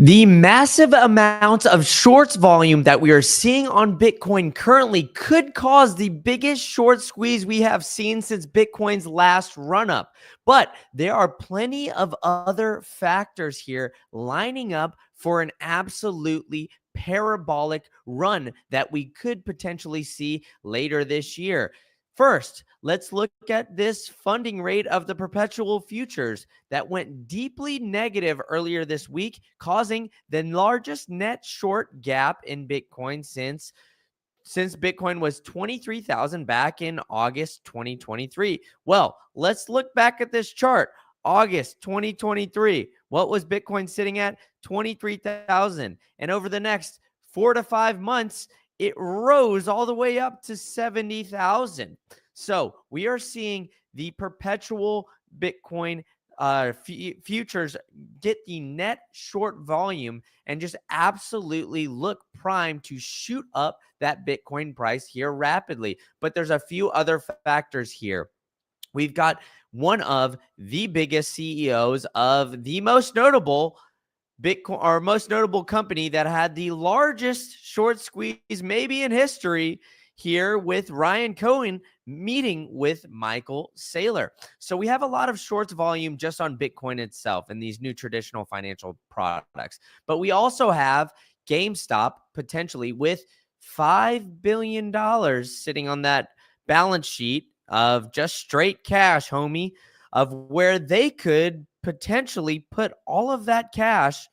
The massive amounts of shorts volume that we are seeing on Bitcoin currently could cause the biggest short squeeze we have seen since Bitcoin's last run up. But there are plenty of other factors here lining up for an absolutely parabolic run that we could potentially see later this year. First, let's look at this funding rate of the perpetual futures that went deeply negative earlier this week, causing the largest net short gap in Bitcoin since Bitcoin was 23,000 back in August 2023. Well, let's look back at this chart. August 2023. What was Bitcoin sitting at? 23,000. And over the next 4 to 5 months, it rose all the way up to 70,000. So we are seeing the perpetual Bitcoin futures get the net short volume and just absolutely look primed to shoot up that Bitcoin price here rapidly. But there's a few other factors here. We've got one of the biggest CEOs of the most notable Bitcoin, or most notable company that had the largest short squeeze maybe in history here, with Ryan Cohen meeting with Michael Saylor. So we have a lot of shorts volume just on Bitcoin itself and these new traditional financial products. But we also have GameStop potentially with $5 billion sitting on that balance sheet of just straight cash, homie, of where they could potentially put all of that cash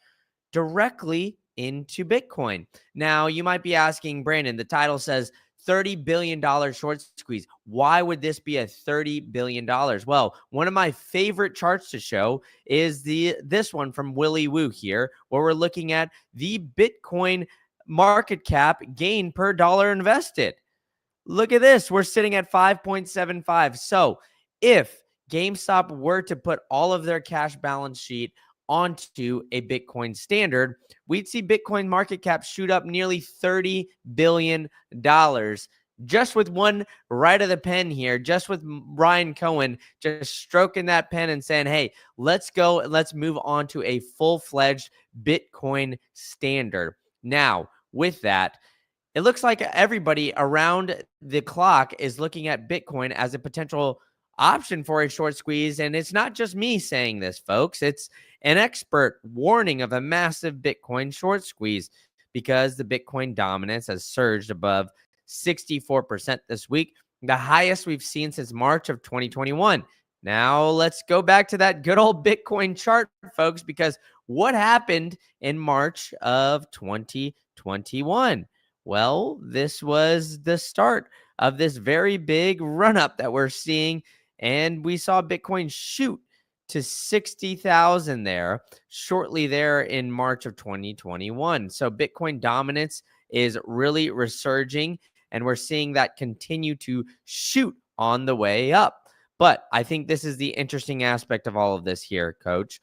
directly into Bitcoin. Now, you might be asking, Brandon, the title says $30 billion short squeeze. Why would this be a $30 billion? Well, one of my favorite charts to show is this one from Willy Woo here, where we're looking at the Bitcoin market cap gain per dollar invested. Look at this. We're sitting at 5.75. So if GameStop were to put all of their cash balance sheet onto a Bitcoin standard, we'd see Bitcoin market cap shoot up nearly $30 billion just with one right of the pen here, just with Ryan Cohen just stroking that pen and saying, hey, let's go and let's move on to a full-fledged Bitcoin standard. Now, with that, it looks like everybody around the clock is looking at Bitcoin as a potential option for a short squeeze. And it's not just me saying this, folks. It's an expert warning of a massive Bitcoin short squeeze because the Bitcoin dominance has surged above 64% this week, the highest we've seen since March of 2021. Now, let's go back to that good old Bitcoin chart, folks, because what happened in March of 2021? Well, this was the start of this very big run-up that we're seeing, and we saw Bitcoin shoot to 60,000 there shortly there in March of 2021. So Bitcoin dominance is really resurging, and we're seeing that continue to shoot on the way up. But I think this is the interesting aspect of all of this here, Coach.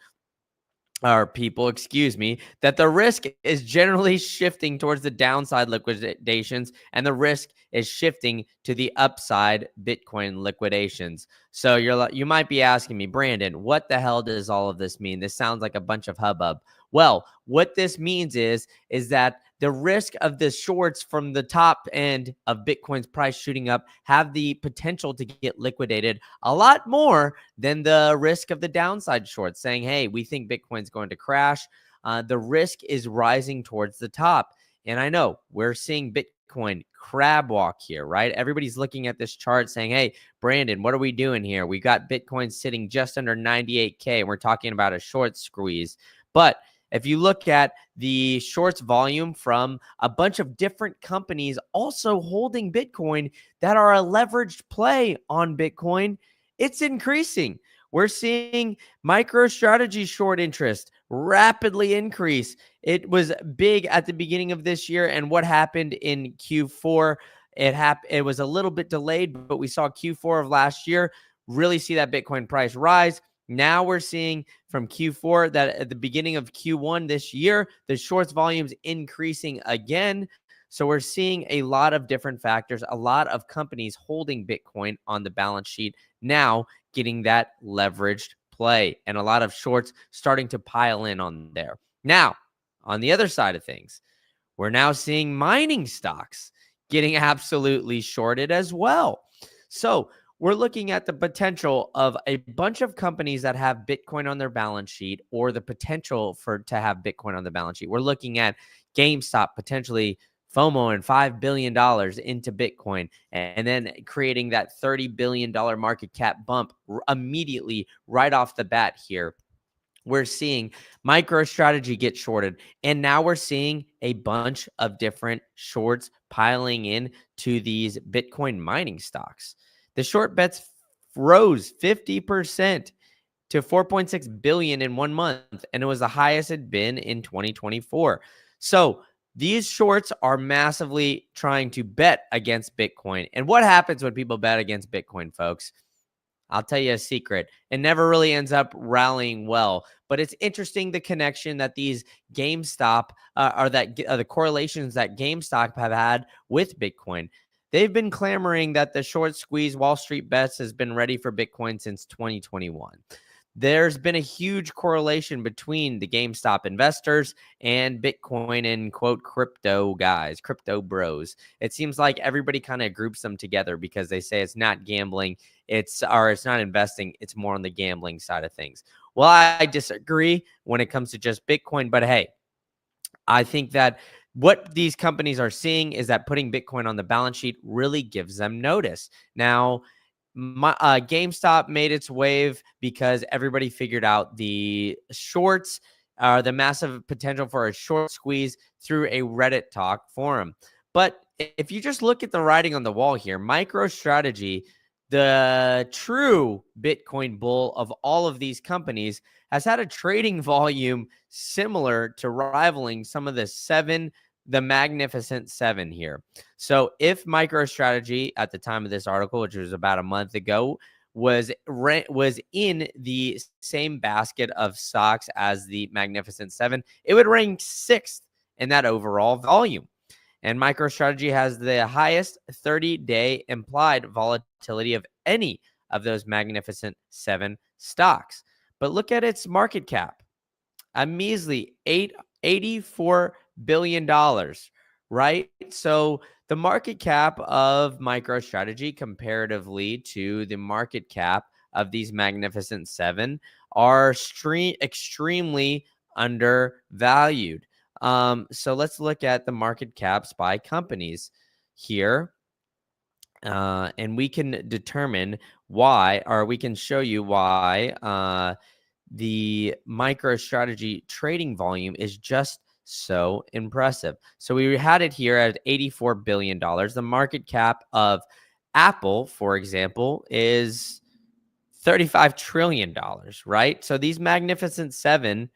Or people, excuse me, that the risk is generally shifting towards the downside liquidations, and the risk is shifting to the upside Bitcoin liquidations. So you might be asking me, Brandon, what the hell does all of this mean? This sounds like a bunch of hubbub. Well, what this means is that the risk of the shorts from the top end of Bitcoin's price shooting up have the potential to get liquidated a lot more than the risk of the downside shorts saying, hey, we think Bitcoin's going to crash. The risk is rising towards the top. And I know we're seeing Bitcoin crab walk here, right? Everybody's looking at this chart saying, hey, Brandon, what are we doing here? We got Bitcoin sitting just under 98K, and we're talking about a short squeeze. But if you look at the shorts volume from a bunch of different companies also holding Bitcoin that are a leveraged play on Bitcoin, it's increasing. We're seeing MicroStrategy short interest rapidly increase. It was big at the beginning of this year, and what happened in Q4, it was a little bit delayed, but we saw Q4 of last year really see that Bitcoin price rise. Now we're seeing from Q4 that at the beginning of Q1 this year, the shorts volumes increasing again. So we're seeing a lot of different factors, a lot of companies holding Bitcoin on the balance sheet now getting that leveraged play, and a lot of shorts starting to pile in on there. Now, on the other side of things, we're now seeing mining stocks getting absolutely shorted as well. So we're looking at the potential of a bunch of companies that have Bitcoin on their balance sheet, or the potential to have Bitcoin on the balance sheet. We're looking at GameStop potentially FOMO and $5 billion into Bitcoin, and then creating that $30 billion market cap bump immediately right off the bat here. We're seeing MicroStrategy get shorted, and now we're seeing a bunch of different shorts piling in to these Bitcoin mining stocks. The short bets rose 50% to 4.6 billion in 1 month, and it was the highest it had been in 2024. So these shorts are massively trying to bet against Bitcoin. And what happens when people bet against Bitcoin, folks? I'll tell you a secret. It never really ends up rallying well. But it's interesting, the connection that these GameStop the correlations that GameStop have had with Bitcoin. They've been clamoring that the short squeeze Wall Street bets has been ready for Bitcoin since 2021. There's been a huge correlation between the GameStop investors and Bitcoin and quote crypto guys, crypto bros. It seems like everybody kind of groups them together because they say it's not gambling, it's not investing, it's more on the gambling side of things. Well, I disagree when it comes to just Bitcoin, but hey, I think that what these companies are seeing is that putting Bitcoin on the balance sheet really gives them notice. Now, GameStop made its wave because everybody figured out the shorts, the massive potential for a short squeeze through a Reddit talk forum. But if you just look at the writing on the wall here, MicroStrategy, the true Bitcoin bull of all of these companies, has had a trading volume similar to rivaling some of the Magnificent Seven here. So if MicroStrategy at the time of this article, which was about a month ago, was in the same basket of stocks as the Magnificent Seven, it would rank 6th in that overall volume. And MicroStrategy has the highest 30-day implied volatility of any of those Magnificent Seven stocks. But look at its market cap, a measly $84 billion, right? So the market cap of MicroStrategy comparatively to the market cap of these Magnificent Seven are extremely undervalued. So let's look at the market caps by companies here. And we can determine why, or we can show you why the MicroStrategy trading volume is just so impressive. So we had it here at $84 billion. The market cap of Apple, for example, is $35 trillion, right? So these Magnificent Seven,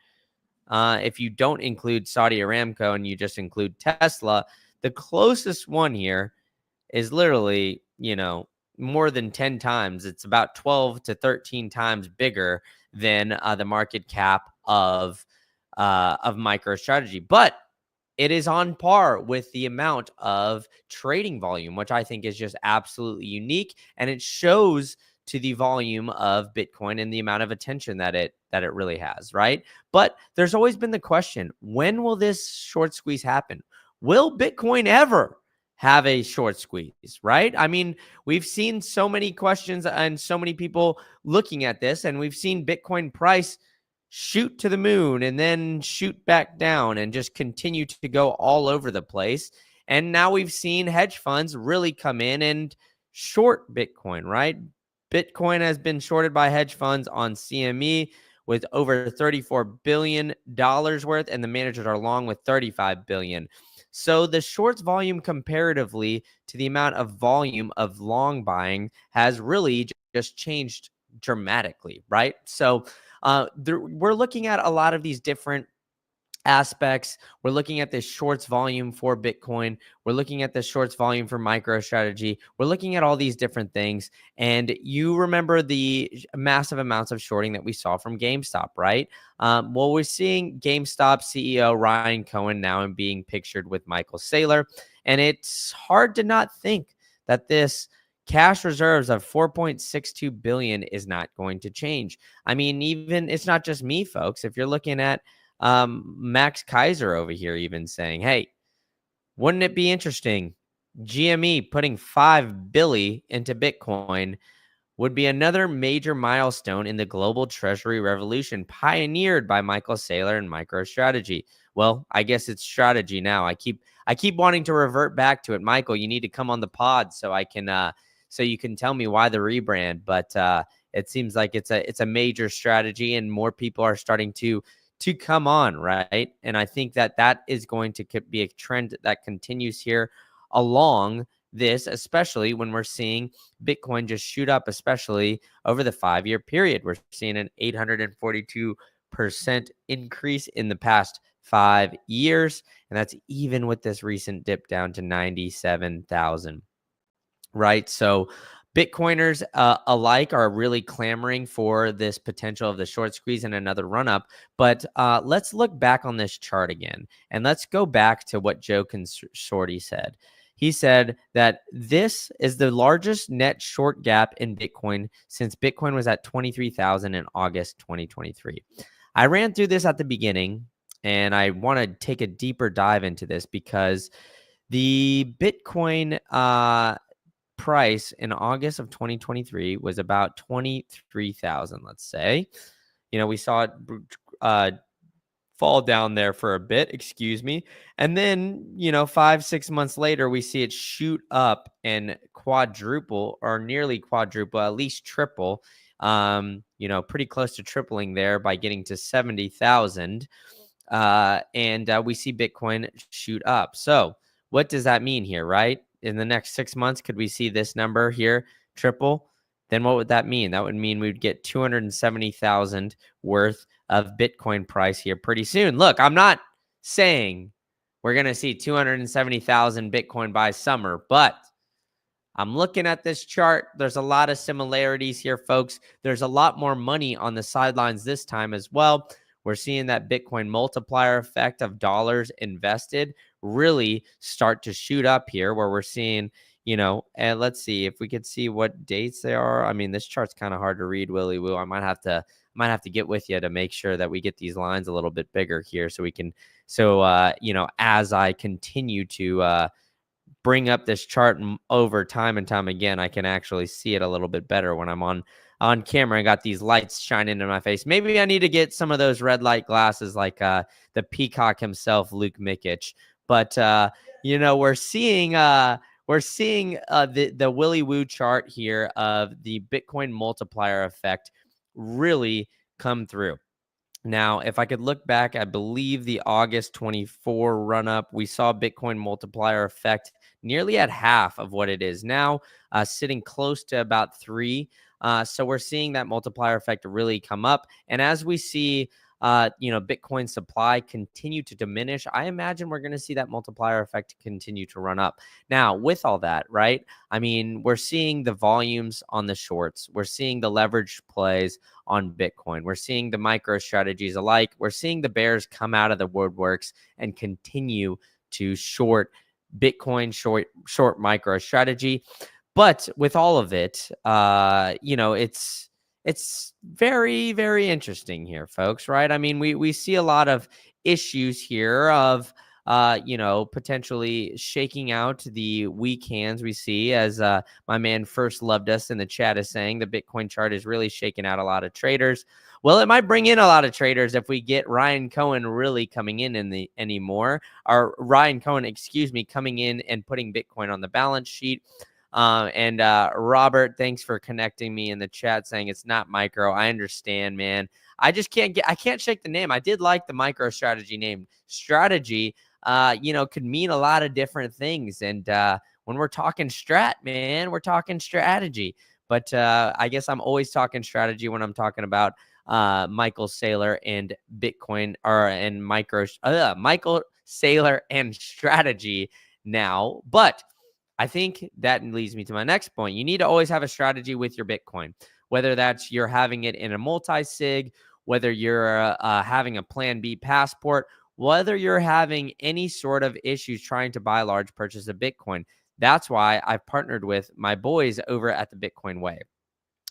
if you don't include Saudi Aramco and you just include Tesla, the closest one here is literally, more than 10 times. It's about 12 to 13 times bigger than the market cap of MicroStrategy. But it is on par with the amount of trading volume, which I think is just absolutely unique. And it shows to the volume of Bitcoin and the amount of attention that it really has, right? But there's always been the question, when will this short squeeze happen? Will Bitcoin ever have a short squeeze, right? I mean, we've seen so many questions and so many people looking at this, and we've seen Bitcoin price shoot to the moon and then shoot back down and just continue to go all over the place. And now we've seen hedge funds really come in and short Bitcoin, right? Bitcoin has been shorted by hedge funds on CME with over $34 billion worth, and the managers are long with $35 billion. So the shorts volume comparatively to the amount of volume of long buying has really just changed dramatically, right? So we're looking at a lot of these different aspects. We're looking at the shorts volume for Bitcoin. We're looking at the shorts volume for MicroStrategy. We're looking at all these different things. And you remember the massive amounts of shorting that we saw from GameStop, right? Well, we're seeing GameStop CEO Ryan Cohen now being pictured with Michael Saylor. And it's hard to not think that this cash reserves of 4.62 billion is not going to change. I mean, even it's not just me, folks. If you're looking at Max Kaiser over here even saying, hey, wouldn't it be interesting? GME putting 5 billion into Bitcoin would be another major milestone in the global treasury revolution pioneered by Michael Saylor and MicroStrategy. Well, I guess it's strategy now. I keep wanting to revert back to it. Michael, you need to come on the pod so I can so you can tell me why the rebrand. But it seems like it's a major strategy, and more people are starting to come on, right? And I think that is going to be a trend that continues here along this, especially when we're seeing Bitcoin just shoot up, especially over the 5-year period. We're seeing an 842% increase in the past 5 years. And that's even with this recent dip down to 97,000, right? So Bitcoiners alike are really clamoring for this potential of the short squeeze and another run up. But let's look back on this chart again, and let's go back to what Joe Consorti said. He said that this is the largest net short gap in Bitcoin since Bitcoin was at 23,000 in August 2023. I ran through this at the beginning, and I want to take a deeper dive into this because the Bitcoin price in August of 2023 was about 23,000, let's say. We saw it fall down there for a bit, excuse me. And then, 5-6 months later, we see it shoot up and quadruple or nearly quadruple, at least triple, pretty close to tripling there by getting to 70,000. And we see Bitcoin shoot up. So what does that mean here, right? In the next 6 months, could we see this number here triple? Then what would that mean? That would mean we'd get 270,000 worth of Bitcoin price here pretty soon. Look, I'm not saying we're going to see 270,000 Bitcoin by summer, but I'm looking at this chart. There's a lot of similarities here, folks. There's a lot more money on the sidelines this time as well. We're seeing that Bitcoin multiplier effect of dollars invested really start to shoot up here, where we're seeing, and let's see if we could see what dates they are. I mean, this chart's kind of hard to read, Willy Woo. I might have to get with you to make sure that we get these lines a little bit bigger here so we can, as I continue to bring up this chart over time and time again, I can actually see it a little bit better when I'm on camera. I got these lights shining in my face. Maybe I need to get some of those red light glasses like the peacock himself, Luke Mikic. But we're seeing the Willy Woo chart here of the Bitcoin multiplier effect really come through. Now, if I could look back, I believe the August 24 run up, we saw Bitcoin multiplier effect nearly at half of what it is now, sitting close to about 3. So we're seeing that multiplier effect really come up. And as we see, Bitcoin supply continue to diminish, I imagine we're going to see that multiplier effect continue to run up. Now, with all that, right? I mean, we're seeing the volumes on the shorts. We're seeing the leverage plays on Bitcoin. We're seeing the MicroStrategies alike. We're seeing the bears come out of the woodworks and continue to short Bitcoin, short MicroStrategy. But with all of it, it's very, very interesting here, folks, right? I mean, we see a lot of issues here of potentially shaking out the weak hands we see, as my man First Loved Us in the chat is saying. The Bitcoin chart is really shaking out a lot of traders. Well, it might bring in a lot of traders if we get Ryan Cohen really coming in anymore, or Ryan Cohen, excuse me, coming in and putting Bitcoin on the balance sheet. And Robert, thanks for connecting me in the chat, saying it's not micro. I understand, man. I just I can't shake the name. I did like the MicroStrategy name. Strategy, could mean a lot of different things. And when we're talking strat, man, we're talking strategy. But I guess I'm always talking strategy when I'm talking about Michael Saylor and Bitcoin, and Michael Saylor and strategy now. But I think that leads me to my next point. You need to always have a strategy with your Bitcoin, whether that's you're having it in a multi-sig, whether you're having a plan B passport, whether you're having any sort of issues trying to buy large purchase of Bitcoin. That's why I've partnered with my boys over at the Bitcoin Way.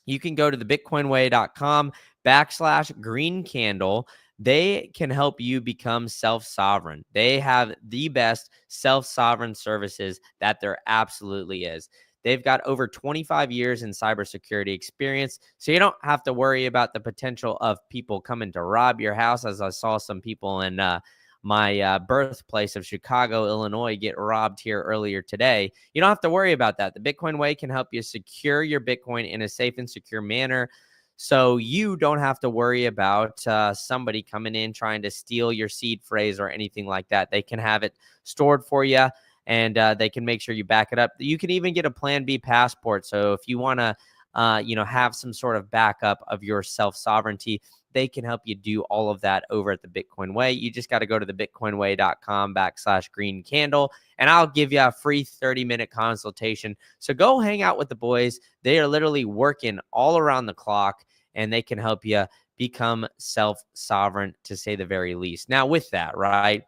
You can go to thebitcoinway.com/green candle. They can help you become self-sovereign. They have the best self-sovereign services that there absolutely is. They've got over 25 years in cybersecurity experience, so you don't have to worry about the potential of people coming to rob your house, as I saw some people in my birthplace of Chicago, Illinois, get robbed here earlier today. You don't have to worry about that. The Bitcoin Way can help you secure your Bitcoin in a safe and secure manner, so you don't have to worry about somebody coming in trying to steal your seed phrase or anything like that. They can have it stored for you, and they can make sure you back it up. You can even get a Plan B passport. So if you want to, have some sort of backup of your self-sovereignty, they can help you do all of that over at the Bitcoin Way. You just got to go to thebitcoinway.com/green candle, and I'll give you a free 30-minute consultation. So go hang out with the boys. They are literally working all around the clock, and they can help you become self-sovereign, to say the very least. Now, with that, right,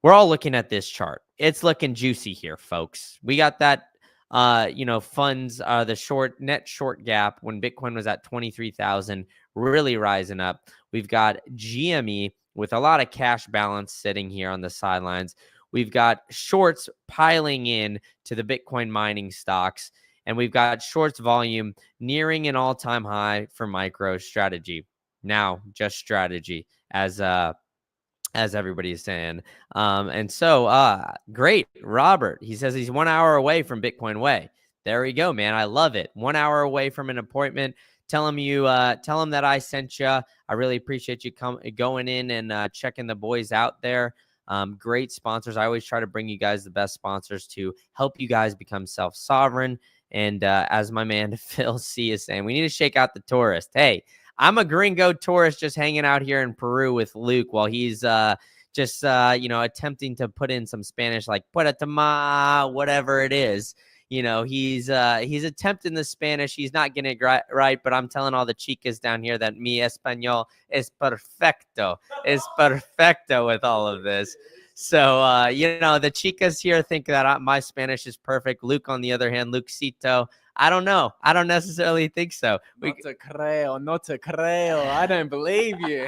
we're all looking at this chart. It's looking juicy here, folks. We got that funds, the net short gap when Bitcoin was at 23,000, really rising up. We've got GME with a lot of cash balance sitting here on the sidelines. We've got shorts piling in to the Bitcoin mining stocks, and we've got shorts volume nearing an all-time high for MicroStrategy. Now, just strategy, as everybody is saying. And so, great. Robert, he says he's 1 hour away from Bitcoin Way. There we go, man. I love it. 1 hour away from an appointment. Tell him that I sent you. I really appreciate you going in and checking the boys out there. Great sponsors. I always try to bring you guys the best sponsors to help you guys become self-sovereign. And as my man Phil C is saying, we need to shake out the tourist. Hey, I'm a gringo tourist just hanging out here in Peru with Luke while he's attempting to put in some Spanish, like "puerta toma," whatever it is. He's attempting the Spanish. He's not getting it right, but I'm telling all the chicas down here that mi español es perfecto with all of this. So, the chicas here think that my Spanish is perfect. Luke, on the other hand, Lucecito, I don't know. I don't necessarily think so. No te creo. I don't believe you.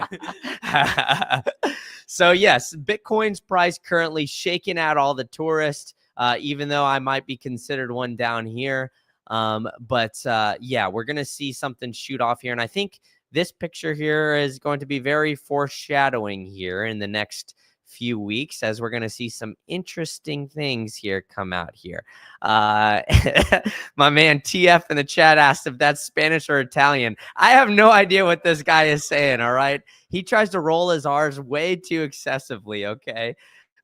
So, yes, Bitcoin's price currently shaking out all the tourists, even though I might be considered one down here. But we're going to see something shoot off here. And I think this picture here is going to be very foreshadowing here in the next few weeks, as we're going to see some interesting things here come out here. My man TF in the chat asked if that's Spanish or Italian. I have no idea what this guy is saying. All right. He tries to roll his R's way too excessively. Okay.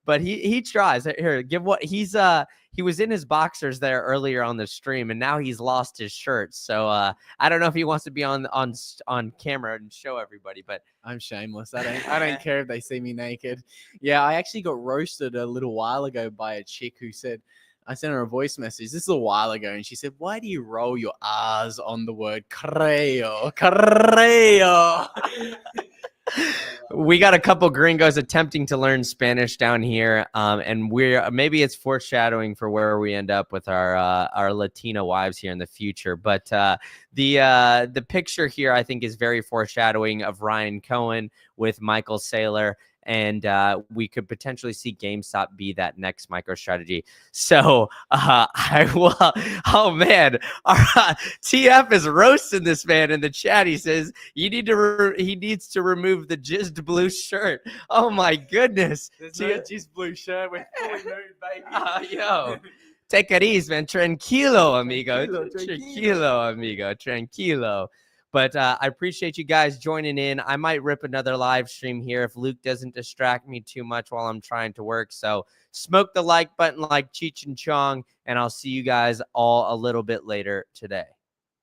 But he tries. Here, give what he's he was in his boxers there earlier on the stream, and now he's lost his shirt. So I don't know if he wants to be on camera and show everybody, but I'm shameless. I don't care if they see me naked. Yeah, I actually got roasted a little while ago by a chick who said, I sent her a voice message. This is a while ago, and she said, "Why do you roll your R's on the word creo? Creo." We got a couple gringos attempting to learn Spanish down here, and maybe it's foreshadowing for where we end up with our Latina wives here in the future. But the picture here, I think, is very foreshadowing of Ryan Cohen with Michael Saylor. And we could potentially see GameStop be that next MicroStrategy. So oh man, TF is roasting this man in the chat. He says he needs to remove the jizzed blue shirt. Oh my goodness, there's no jizzed blue shirt. We're fully nude, baby. Yo. Take it easy, man. Tranquilo, amigo. Tranquilo, amigo. Tranquilo. But I appreciate you guys joining in. I might rip another live stream here if Luke doesn't distract me too much while I'm trying to work. So smoke the like button like Cheech and Chong, and I'll see you guys all a little bit later today.